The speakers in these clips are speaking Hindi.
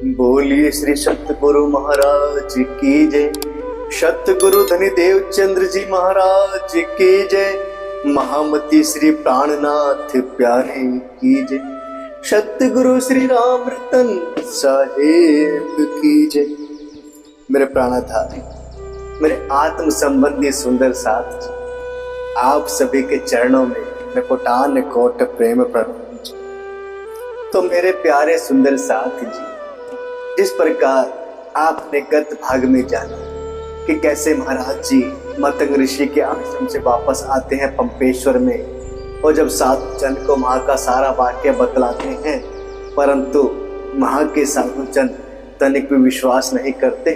बोलिए श्री सतगुरु महाराज की जय। सतगुरु धनी देव चंद्र जी महाराज की जय। महामती श्री प्राणनाथ प्यारे की जय। सतगुरु श्री राम रतन साहेब की जय। मेरे प्राणाधारी, मेरे आत्म संबंधी सुंदर साथ, आप सभी के चरणों में मैं कोटान कोट प्रेम प्रणाम। तो मेरे प्यारे सुंदर साथ जी, जिस प्रकार आपने गत भाग में जाना कि कैसे महाराज जी मतंग ऋषि के आश्रम से वापस आते हैं पंपेश्वर में, और जब साधु जन को वहां का सारा वाक्य बतलाते हैं, परंतु वहां के साधु जन तनिक भी विश्वास नहीं करते,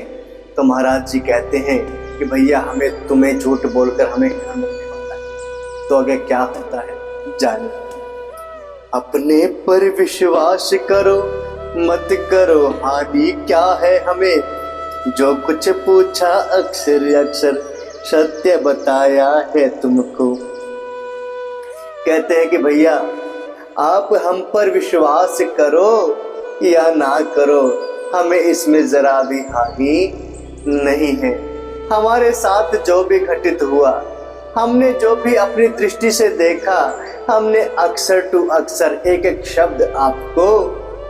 तो महाराज जी कहते हैं कि भैया हमें तुम्हें झूठ बोलकर हमें ज्ञान नहीं होता है। तो आगे क्या होता है जानिए। अपने पर विश्वास करो, मत करो हानि क्या है हमें, जो कुछ पूछा अक्सर अक्सर सत्य बताया है तुमको। कहते हैं कि भैया आप हम पर विश्वास करो या ना करो, हमें इसमें जरा भी हानि नहीं है। हमारे साथ जो भी घटित हुआ, हमने जो भी अपनी दृष्टि से देखा, हमने अक्सर टू अक्सर एक एक शब्द आपको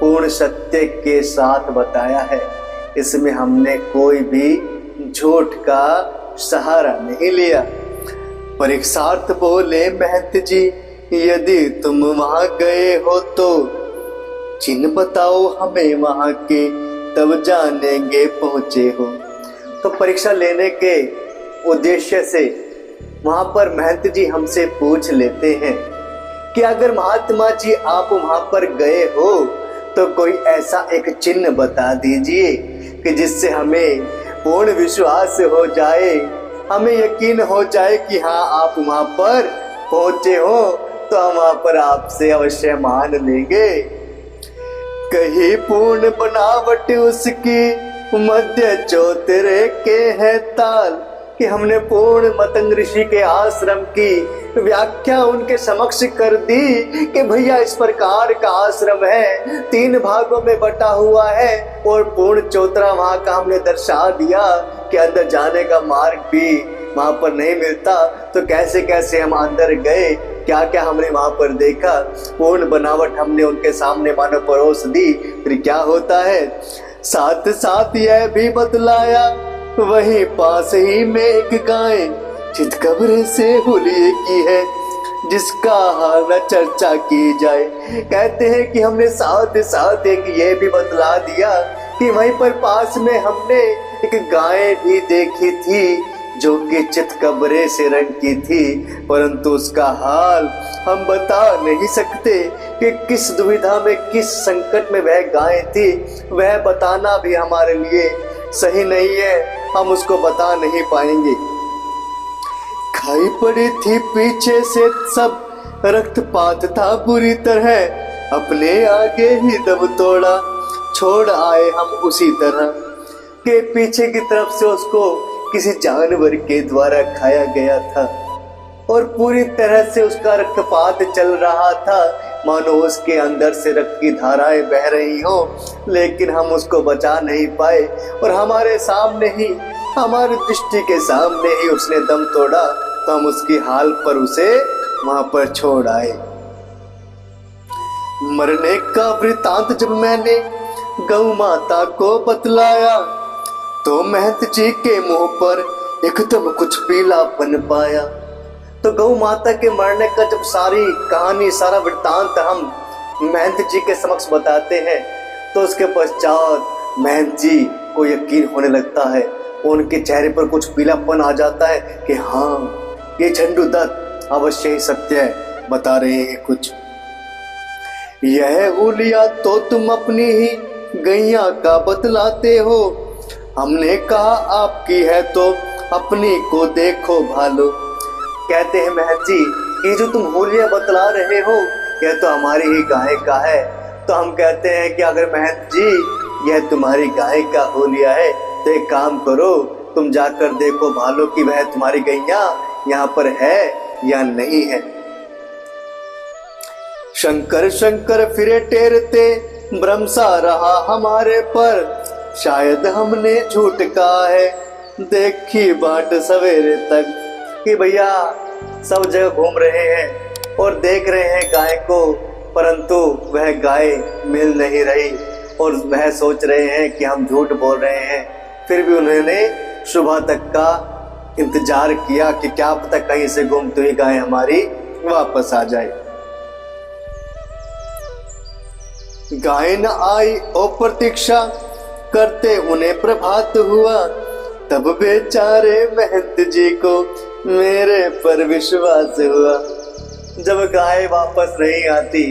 पूर्ण सत्य के साथ बताया है। इसमें हमने कोई भी झूठ का सहारा नहीं लिया। परीक्षार्थ बोले महंत जी, यदि तुम वहां गए हो तो चिन्ह बताओ हमें वहां के, तब जानेंगे पहुंचे हो। तो परीक्षा लेने के उद्देश्य से वहां पर महंत जी हमसे पूछ लेते हैं कि अगर महात्मा जी आप वहां पर गए हो तो कोई ऐसा एक चिन्ह बता दीजिए कि जिससे हमें पूर्ण विश्वास हो जाए, हमें यकीन हो जाए कि हाँ आप वहां पर पहुंचे हो, तो हम वहां पर आपसे अवश्य मान लेंगे। कहीं पूर्ण बनावट उसकी, मध्य चौतरे के है ताल, कि हमने पूर्ण मतंग ऋषि के आश्रम की व्याख्या उनके समक्ष कर दी कि भैया इस प्रकार का आश्रम है, 3 भागों में बटा हुआ है, और पूर्ण चौतरा वहां का हमने दर्शा दिया कि अंदर जाने का मार्ग भी वहां पर नहीं मिलता। तो कैसे कैसे हम अंदर गए, क्या क्या हमने वहां पर देखा, पूर्ण बनावट हमने उनके सामने मानो परोस दी। फिर क्या होता है, साथ साथ यह भी बतलाया, वहीं पास ही में एक गाय चितकबरे से हुलिये की है, जिसका हाल न चर्चा की जाए। कहते हैं कि हमने साथ साथ एक ये भी बतला दिया कि वहीं पर पास में हमने एक गाय भी देखी थी, जो कि चितकबरे से रंग की थी, परंतु उसका हाल हम बता नहीं सकते कि किस दुविधा में, किस संकट में वह गाय थी। वह बताना भी हमारे लिए सही नहीं है, हम उसको बता नहीं पाएंगे। खाई पड़ी थी पीछे से सब, रक्तपात था बुरी तरह, अपने आगे ही दम तोड़ा, छोड़ आए हम उसी तरह। के पीछे की तरफ से उसको किसी जानवर के द्वारा खाया गया था, और पूरी तरह से उसका रक्तपात चल रहा था, मानो उसके अंदर से रक्त की धाराएं बह रही हो, लेकिन हम उसको बचा नहीं पाए, और हमारे सामने ही, हमारी दृष्टि के सामने ही उसने दम तोड़ा, तो हम उसकी हाल पर उसे वहां पर छोड़ आए। मरने का वृतांत जब मैंने गौ माता को बतलाया, तो महंत जी के मुंह पर एकदम कुछ पीलापन पाया। तो गौ माता के मरने का जब सारी कहानी, सारा वृत्तांत हम महंत जी के समक्ष बताते हैं, तो उसके पश्चात महंत जी को यकीन होने लगता है, उनके चेहरे पर कुछ पीलापन आ जाता है कि हाँ ये झंडू दत्त अवश्य ही सत्य है, बता रहे हैं कुछ। यह हुलिया तो तुम अपनी ही गैया का बतलाते हो, हमने कहा आपकी है तो अपनी को देखो भालो। कहते हैं महंत जी, ये जो तुम हुलिया बतला रहे हो, यह तो हमारी ही गाय का है। तो हम कहते हैं कि अगर महंत जी यह तुम्हारी गाय का हुलिया है, तो एक काम करो, तुम जाकर देखो भालो कि वह तुम्हारी गैया यहाँ पर है या नहीं है। शंकर शंकर फिरे टेरते, भ्रम सा रहा हमारे पर, शायद हमने झूठ कहा है। देखी बाट सवेरे तक कि भैया सब जगह घूम रहे हैं और देख रहे हैं गाय को, परंतु वह गाय मिल नहीं रही और वह सोच रहे हैं कि हम झूठ बोल रहे हैं। फिर भी उन्होंने सुबह तक का इंतजार किया कि क्या पता कहीं से घूमती हुई गाय हमारी वापस आ जाए। गाय न आई और प्रतीक्षा करते उन्हें प्रभात हुआ, तब बेचारे महंत जी को मेरे पर विश्वास हुआ। जब गाय वापस नहीं आती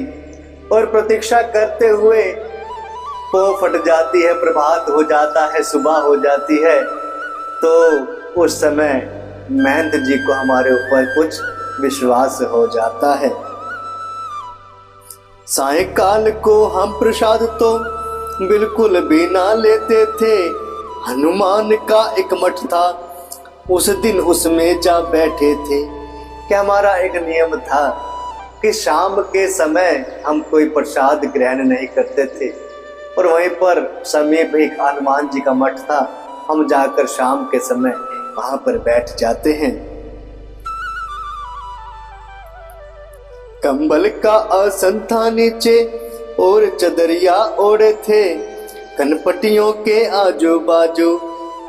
और प्रतीक्षा करते हुए वो फट जाती है, प्रभात हो जाता है, सुबह हो जाती है, तो उस समय महंत जी को हमारे ऊपर कुछ विश्वास हो जाता है। सायंकाल को हम प्रसाद तो बिल्कुल भी ना लेते थे। हनुमान का एक मठ था, उस दिन उसमें जा बैठे थे। क्या हमारा एक नियम था कि शाम के समय हम कोई प्रसाद ग्रहण नहीं करते थे और वहीं पर समीप एक हनुमान जी का मठ था, हम जाकर शाम के समय वहां पर बैठ जाते हैं। कंबल का आसन था नीचे और चदरिया ओढ़े थे, कनपटियों के आजू बाजू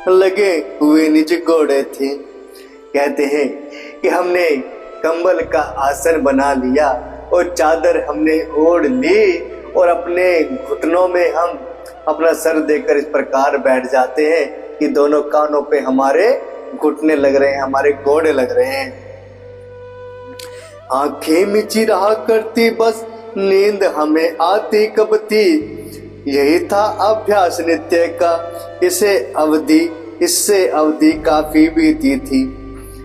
लगे हुए निज घोड़े थे। कहते हैं कि हमने कंबल का आसन बना लिया और चादर हमने ओढ़ ली और अपने घुटनों में हम अपना सर देकर इस प्रकार बैठ जाते हैं कि दोनों कानों पे हमारे घुटने लग रहे हैं, हमारे घोड़े लग रहे हैं। आंखें मिची रहा करती, बस नींद हमें आती कब थी। यही था अभ्यास नित्य का, इससे अवधि काफी बीती थी।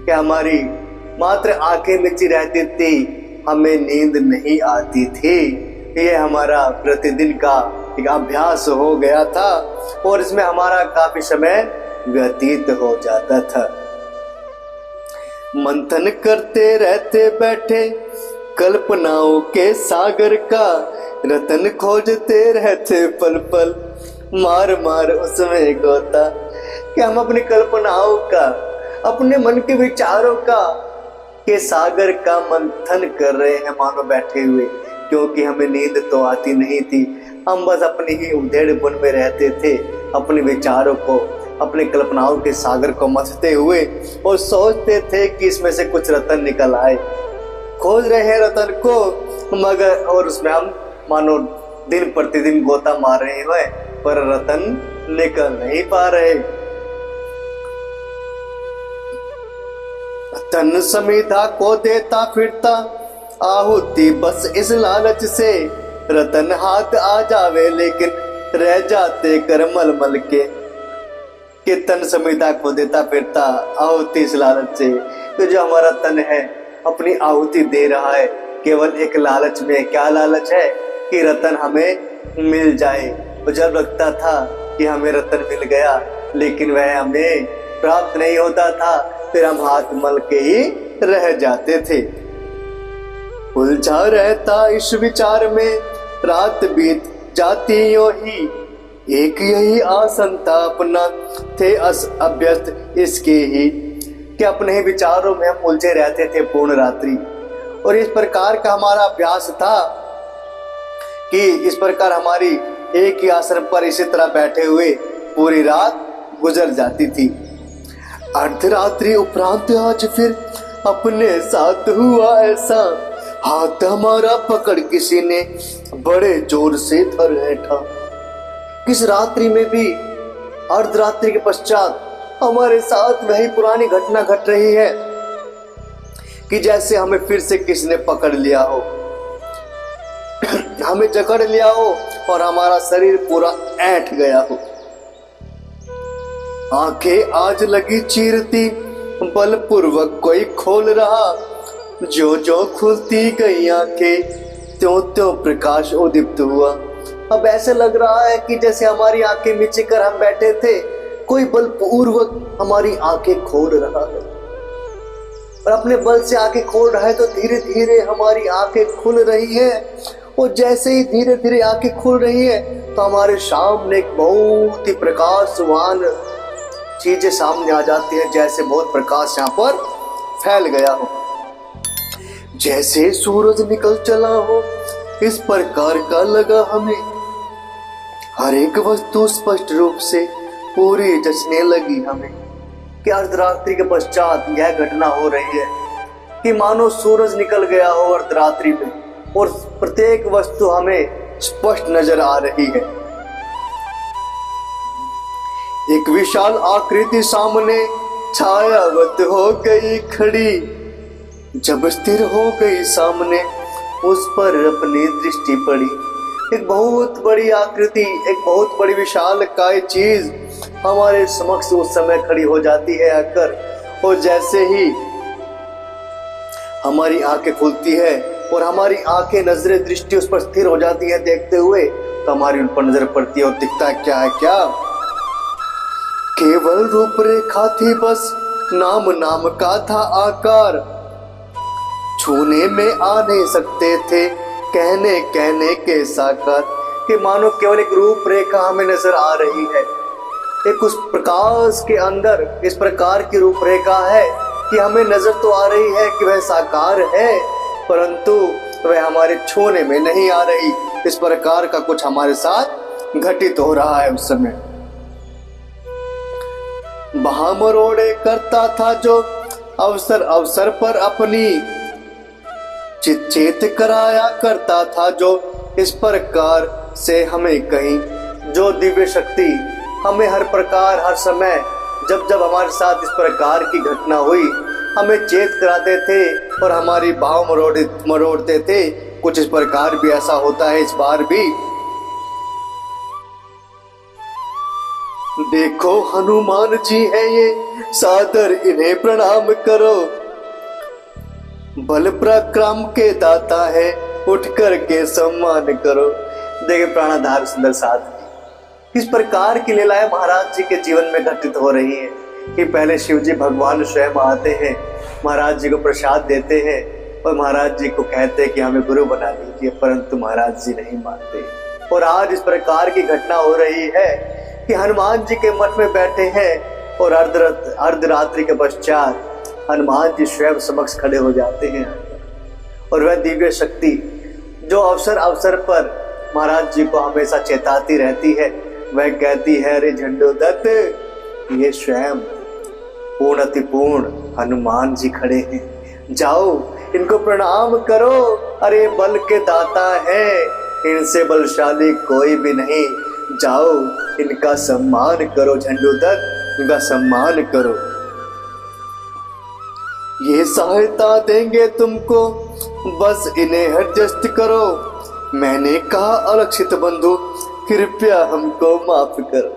कि हमारी मात्र आंखें मिची रहती थी, हमें नींद नहीं आती थी। ये हमारा प्रतिदिन का एक अभ्यास हो गया था और इसमें हमारा काफी समय व्यतीत हो जाता था। मंथन करते रहते बैठे कल्पनाओं के सागर का, रतन खोजते रहते पल पल मार मार उसमें गोता। कि हम अपनी कल्पनाओं का, अपने मन के विचारों का के सागर का मंथन कर रहे हैं मानो बैठे हुए, क्योंकि हमें नींद तो आती नहीं थी। हम बस अपनी ही उधेड़पुन में रहते थे, अपने विचारों को, अपने कल्पनाओं के सागर को मथते हुए और सोचते थे कि इसमें से कुछ रतन निकल आए। खोज रहे हैं रतन को, मगर और उसमें हम मानो दिन प्रतिदिन गोता मार रहे हैं, पर रतन निकल नहीं पा रहे। तन समीधा को देता फिरता आहुति बस इस लालच से, रतन हाथ आ जावे लेकिन रह जाते कर मल मल के तन समीधा को देता फिरता आहुति इस लालच से। तो जो हमारा तन है अपनी आहुति दे रहा है केवल एक लालच में। क्या लालच है? कि रतन हमें मिल जाए। और जब लगता था कि हमें रतन मिल गया लेकिन वह हमें प्राप्त नहीं होता था, फिर हम हाथ मल के ही रह जाते थे। उलझा रहता इस विचार में रात बीत जाती यूं ही, एक यही आसन था अपना थे अभ्यस्त इसके ही। कि अपने ही विचारों में हम उलझे रहते थे पूर्ण रात्रि। और इस प्रकार का हमारा अभ्यास था कि इस प्रकार हमारी एक ही आसन पर इसी तरह बैठे हुए पूरी रात गुजर जाती थी। अर्धरात्रि उपरांत आज फिर अपने साथ हुआ ऐसा, हाथ हमारा पकड़ किसी ने बड़े जोर से धर बैठा। किस रात्रि में भी अर्धरात्रि के पश्चात हमारे साथ वही पुरानी घटना घट रही है कि जैसे हमें फिर से किसी ने पकड़ लिया हो, हमें जकड़ लिया हो और हमारा शरीर पूरा ऐंठ गया हो। आंखें आज लगी चीरती बलपूर्वक कोई खोल रहा, जो जो खुलती गई आंखें त्यों त्यों प्रकाश उदीप्त हुआ। अब ऐसे लग रहा है कि जैसे हमारी आंखें मिची कर हम बैठे थे, कोई बलपूर्वक हमारी आंखें खोल रहा है और अपने बल से आंखें खोल रहा है तो धीरे धीरे हमारी आंखें खुल रही है और जैसे ही धीरे धीरे आंखें खुल रही है तो हमारे सामने एक बहुत ही प्रकाशवान चीजें सामने आ जाती है, जैसे बहुत प्रकाश यहाँ पर फैल गया हो, जैसे सूरज निकल चला हो, इस प्रकार का लगा हमें। हर एक वस्तु स्पष्ट रूप से पूरी जचने लगी हमें कि अर्धरात्रि के पश्चात यह घटना हो रही है कि मानो सूरज निकल गया हो अर्धरात्रि में और प्रत्येक वस्तु हमें स्पष्ट नजर आ रही है। एक विशाल आकृति सामने छायावत हो गई खड़ी, जब स्थिर हो गई सामने उस पर अपनी दृष्टि पड़ी। एक बहुत बड़ी आकृति, एक बहुत बड़ी विशाल काय चीज हमारे समक्ष उस समय खड़ी हो जाती है आकर, और जैसे ही हमारी आंखें खुलती है और हमारी आंखें नजरें दृष्टि उस पर स्थिर हो जाती है देखते हुए, तो हमारी उन पर नजर पड़ती है और दिखता है क्या है, क्या केवल रूपरेखा थी बस, नाम नाम का था आकार, छूने में आ नहीं सकते थे कहने कहने के साकार। कि मानो केवल एक रूपरेखा हमें नजर आ रही है, एक उस प्रकाश के अंदर इस प्रकार की रूपरेखा है कि हमें नजर तो आ रही है कि वह साकार है, परंतु वह हमारे छूने में नहीं आ रही। इस प्रकार का कुछ हमारे साथ घटित हो रहा है उस समय। बहामरोड़े करता था जो अवसर अवसर पर अपनी, चित कराया करता था जो इस प्रकार से हमें कहीं, जो दिव्य शक्ति हमें हर प्रकार हर समय जब जब हमारे साथ इस प्रकार की घटना हुई हमें चेत कराते थे और हमारी भाव मरोड़ते थे। कुछ इस प्रकार भी ऐसा होता है इस बार भी। देखो हनुमान जी है ये, सादर इन्हें प्रणाम करो, बल पराक्रम के दाता है, उठ कर के सम्मान करो। देखिए प्राणाधार सुंदर साथ किस प्रकार की लीलाएं महाराज जी के जीवन में घटित हो रही है कि पहले शिव जी भगवान स्वयं आते हैं, महाराज जी को प्रसाद देते हैं और महाराज जी को कहते हैं कि हमें गुरु बना लीजिए, परंतु महाराज जी नहीं मानते। और आज इस प्रकार की घटना हो रही है कि हनुमान जी के मठ में बैठे हैं और अर्धरात्रि के पश्चात हनुमान जी स्वयं समक्ष खड़े हो जाते हैं और वह दिव्य शक्ति जो अवसर अवसर पर महाराज जी को हमेशा चेताती रहती है, वह कहती है, अरे झंडोदत्त, ये स्वयं पूर्ण अति पूर्ण हनुमान जी खड़े हैं, जाओ इनको प्रणाम करो। अरे बल के दाता है, इनसे बलशाली कोई भी नहीं, जाओ इनका सम्मान करो झंडोदत्त, इनका सम्मान करो। ये सहायता देंगे तुमको, बस इन्हें एडजस्ट करो। मैंने कहा अलक्षित बंधु, कृपया हमको माफ करो।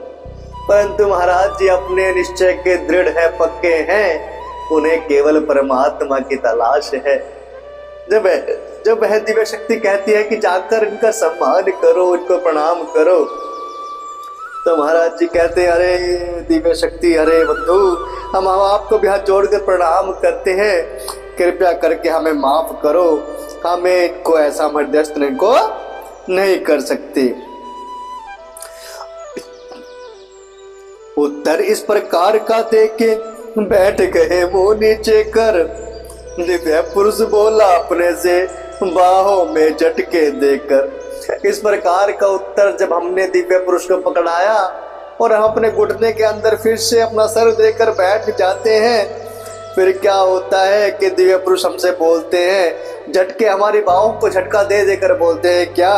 परंतु महाराज जी अपने निश्चय के दृढ़ है, पक्के हैं, उन्हें केवल परमात्मा की तलाश है। जब वह दिव्य शक्ति कहती है कि जाकर इनका सम्मान करो, इनको प्रणाम करो, तो महाराज जी कहते हैं, अरे दिव्य शक्ति, अरे बंधु, हम आपको भी हाथ जोड़कर प्रणाम करते हैं, कृपया करके हमें माफ करो, हमें इनको ऐसा मध्यस्थ इनको नहीं कर सकते। उत्तर इस प्रकार का देके बैठ गए मुंह नीचे कर, दिव्य पुरुष बोला अपने से बाहों में झटके देकर। इस प्रकार का उत्तर जब हमने दिव्य पुरुष को पकड़ाया और हम अपने घुटने के अंदर फिर से अपना सर देकर बैठ जाते हैं, फिर क्या होता है कि दिव्य पुरुष हमसे बोलते हैं, झटके हमारी बाहों को झटका दे देकर बोलते हैं, क्या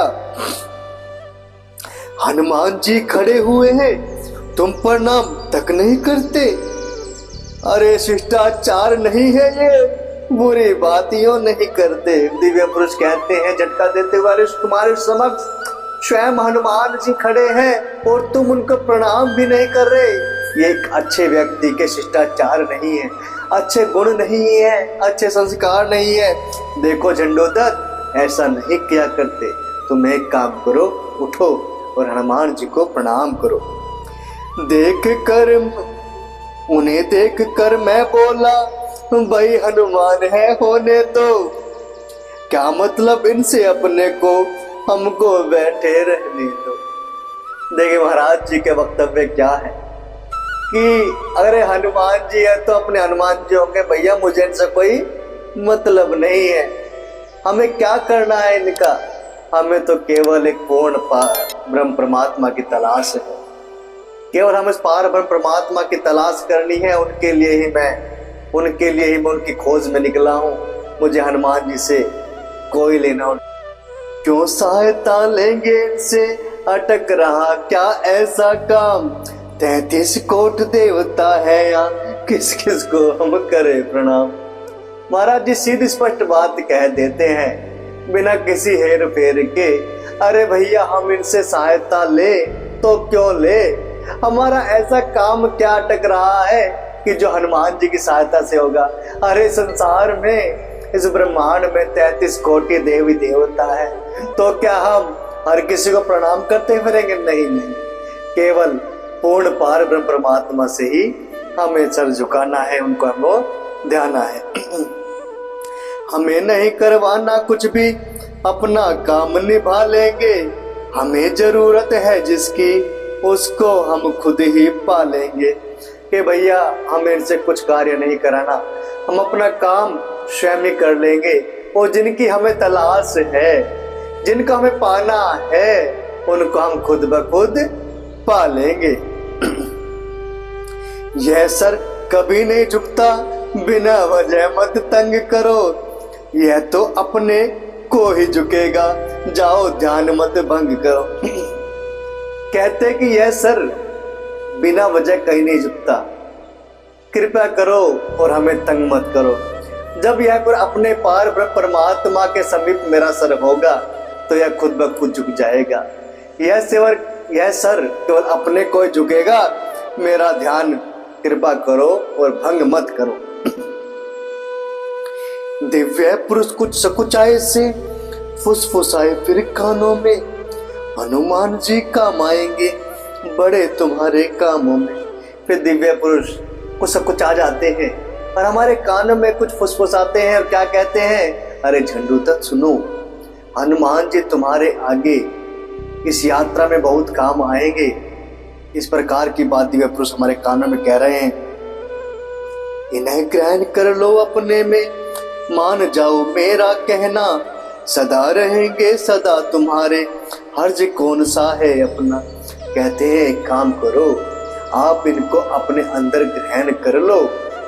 हनुमान जी खड़े हुए हैं, तुम प्रणाम तक नहीं करते? अरे शिष्टाचार नहीं है ये, बुरी बातियों नहीं करते। दिव्य पुरुष कहते हैं झटका देते वाले, तुम्हारे समक्ष स्वयं हनुमान जी खड़े हैं और तुम उनको प्रणाम भी नहीं कर रहे। ये एक अच्छे व्यक्ति के शिष्टाचार नहीं है, अच्छे गुण नहीं है, अच्छे संस्कार नहीं है। देखो झंडोदत्त, ऐसा नहीं किया करते। तुम एक काम करो, उठो और हनुमान जी को प्रणाम करो। उन्हें देख कर मैं बोला, भाई हनुमान है होने तो, क्या मतलब इनसे अपने को हमको बैठे रहने दो। देखिए महाराज जी के वक्तव्य क्या है कि अगर हनुमान जी है तो अपने हनुमान जी होंगे, भैया मुझे इनसे कोई मतलब नहीं है, हमें क्या करना है इनका, हमें तो केवल एक पूर्ण ब्रह्म परमात्मा की तलाश है, केवल हमें इस पार ब्रह्म परमात्मा की तलाश करनी है। उनके लिए ही मैं उनकी खोज में निकला हूँ। मुझे हनुमान जी से कोई लेना, क्यों सहायता लेंगे इनसे, अटक रहा क्या ऐसा काम, 33 कोट देवता है या किस किस को हम करे प्रणाम। महाराज जी सीधी स्पष्ट बात कह देते हैं बिना किसी हेर फेर के। अरे भैया हम इनसे सहायता ले तो क्यों ले, हमारा ऐसा काम क्या अटक रहा है कि जो हनुमान जी की सहायता से होगा। अरे संसार में, इस ब्रह्मांड में 33 कोटि देवी देवता है, तो क्या हम हर किसी को प्रणाम करते फिरेंगे? नहीं नहीं, केवल पूर्ण पार ब्रह्म परमात्मा से ही हमें सर झुकाना है, उनको हमको ध्याना है। हमें नहीं करवाना कुछ भी, अपना काम निभा लेंगे, हमें जरूरत है जिसकी उसको हम खुद ही पालेंगे। कि भैया हमें इनसे कुछ कार्य नहीं कराना, हम अपना काम स्वयं ही कर लेंगे। और जिनकी हमें तलाश है, जिनको हमें पाना है, उनको हम खुद ब खुद पालेंगे। यह सर कभी नहीं झुकता, बिना वजह मत तंग करो, यह तो अपने को ही झुकेगा, जाओ ध्यान मत भंग करो। कहते कि यह सर बिना वजह कहीं नहीं झुकता, कृपया करो और हमें तंग मत करो। जब यह पर अपने पार परमात्मा के समीप मेरा सर होगा तो यह खुद ब खुद झुक जाएगा। यह सर केवल अपने को झुकेगा, मेरा ध्यान कृपा करो और भंग मत करो। दिव्य पुरुष कुछ सकुचाए से फुसफुसाए फिर कानों में, हनुमान जी काम आएंगे बड़े तुम्हारे कामों में। फिर दिव्य पुरुष कुछ सकुचा जाते हैं और हमारे कानों में कुछ फुसफुसाते हैं और क्या कहते हैं, अरे झंडू तक सुनो, हनुमान जी तुम्हारे आगे इस यात्रा में बहुत काम आएंगे। इस प्रकार की बात दिव्य पुरुष हमारे कानों में कह रहे हैं। इन्हें ग्रहण कर लो अपने में, मान जाओ मेरा कहना, सदा रहेंगे सदा तुम्हारे, हर्ज कौन सा है अपना। कहते हैं एक काम करो, आप इनको अपने अंदर ग्रहण कर लो,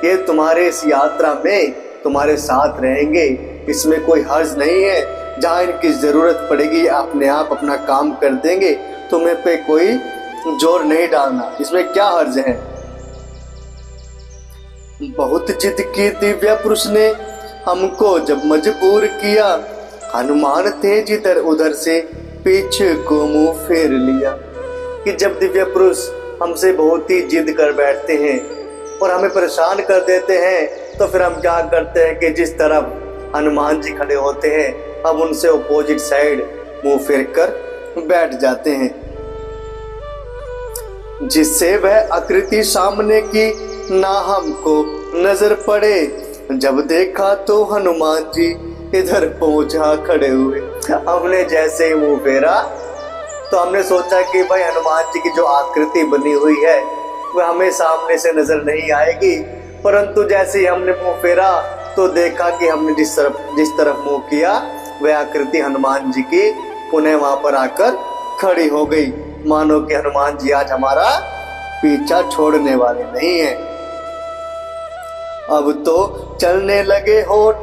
ये तुम्हारे इस यात्रा में तुम्हारे साथ रहेंगे, इसमें कोई हर्ज नहीं है। जहाँ इनकी जरूरत पड़ेगी अपने आप अपना काम कर देंगे, तुम्हें पे कोई जोर नहीं डालना, इसमें क्या हर्ज है। बहुत जिद की दिव्य पुरुष ने हमको जब मजबूर किया, हनुमान थे जिधर उधर से पीछे को मुंह फेर लिया। कि जब दिव्य पुरुष हमसे बहुत ही जिद कर बैठते हैं और हमें परेशान कर देते हैं, तो फिर हम क्या करते हैं कि जिस तरफ हनुमान जी खड़े होते हैं, अब उनसे अपोजिट साइड मुंह फेर कर बैठ जाते हैं, जिससे वह आकृति सामने की ना हमको नजर पड़े। जब देखा तो हनुमान जी इधर पहुंचा खड़े हुए। हमने जैसे ही मुंह फेरा तो हमने सोचा कि भाई हनुमान जी की जो आकृति बनी हुई है वह हमें सामने से नजर नहीं आएगी, परंतु जैसे ही हमने मुंह फेरा तो देखा कि हमने जिस तरफ मुंह किया वह आकृति हनुमान जी की पुनः वहां पर आकर खड़ी हो गई, मानो कि हनुमान जी आज हमारा पीछा छोड़ने वाले नहीं है। अब तो चलने लगे होठ,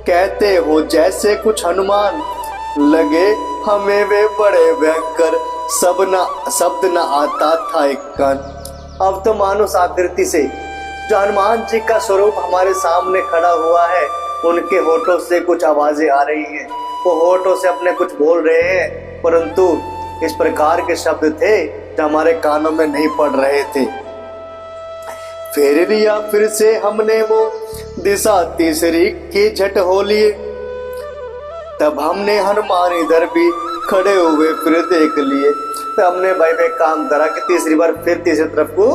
कहते हो जैसे कुछ हनुमान, लगे हमें वे बड़े भयंकर, शब्द न आता था एक कान। अब तो मानो आकृति से जो हनुमान जी का स्वरूप हमारे सामने खड़ा हुआ है, उनके होठों से कुछ आवाजें आ रही हैं, वो होठों से अपने कुछ बोल रहे हैं, परंतु इस प्रकार के शब्द थे जो हमारे कानों में नहीं पड़ रहे थे। फेर लिया फिर से हमने वो दिशा तीसरी की झट हो लिए, तब हमने हनुमान इधर भी खड़े हुए फिर देख लिए। तो हमने भाई वे काम करा कि तीसरी बार फिर तीसरी तरफ को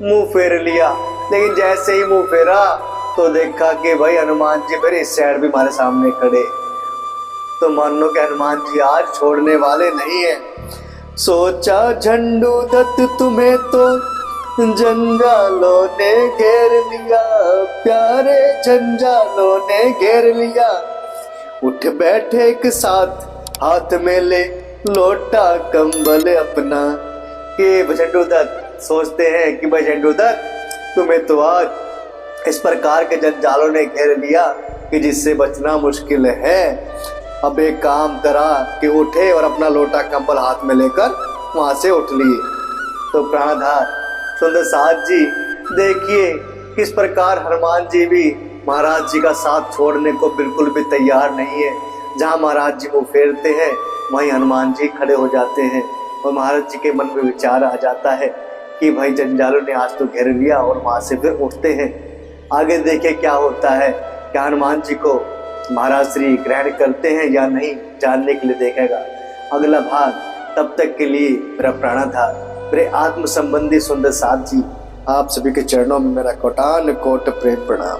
मुंह फेर लिया, लेकिन जैसे ही मुंह फेरा तो देखा कि भाई हनुमान जी फिर इस साइड भी हमारे सामने खड़े। तो मानो कि हनुमान जी आज छोड़ने वाले नहीं है। सोचा झंडू दत्त तुम्हें तो जंजालों ने घेर लिया, प्यारे जंजालों ने घेर लिया। उठ बैठे एक साथ हाथ में ले लोटा कंबल अपना। कि झंडू दत्त सोचते हैं कि भाई झंडू दत्त तुम्हें तो आज इस प्रकार के जंजालों ने घेर लिया कि जिससे बचना मुश्किल है। अब एक काम करा कि उठे और अपना लोटा कंबल हाथ में लेकर वहां से उठ लिए। तो प्राणधार सुंदर साथ जी देखिए किस प्रकार हनुमान जी भी महाराज जी का साथ छोड़ने को बिल्कुल भी तैयार नहीं है। जहां महाराज जी को फेरते हैं वहीं हनुमान जी खड़े हो जाते हैं और महाराज जी के मन में विचार आ जाता है कि भाई जंजालों ने आज तो घेर लिया, और वहां से फिर उठते हैं। आगे देखिए क्या होता है, क्या हनुमान जी को महाराज श्री ग्रहण करते हैं या नहीं, जानने के लिए देखेगा अगला भाग। तब तक के लिए मेरा प्राणधार, मेरे आत्म संबंधी सुंदर साथ जी, आप सभी के चरणों में मेरा कोटान कोट प्रेम प्रणाम।